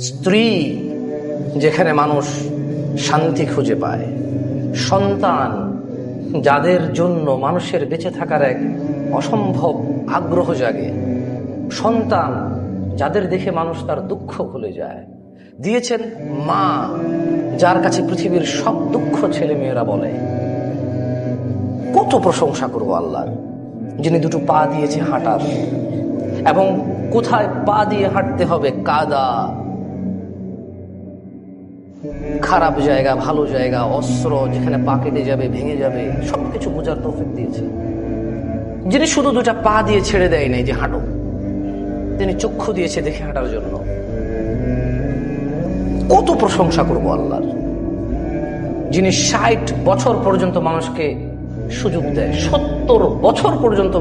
স্ত্রী যেখানে মানুষ শান্তি খুঁজে পায়, সন্তান যাদের জন্য মানুষের বেঁচে থাকার এক অসম্ভব আগ্রহ জাগে, সন্তান যাদের দেখে মানুষ তার দুঃখ ভুলে যায়, দিয়েছেন মা যার কাছে পৃথিবীর সব দুঃখ ছেলে মেয়েরা বলে। কত প্রশংসা করবো আল্লাহর, যিনি দুটো পা দিয়েছে হাঁটার, এবং কোথায় পা দিয়ে হাঁটতে হবে, কাদা, খারাপ জায়গা, ভালো জায়গা, অস্ত্র যেখানে পা কেটে যাবে, ভেঙে যাবে, সবকিছু বোঝার তৌফিক দিয়েছে। যিনি শুধু দুটা পা দিয়ে ছেড়ে দেয় নাই যে হাঁটো, তিনি চক্ষু দিয়েছে দেখে হাঁটার জন্য। কত প্রশংসা করবো আল্লাহর, যিনি 60 বছর পর্যন্ত মানুষকে সুযোগ দেয়, 70 বছর পর্যন্ত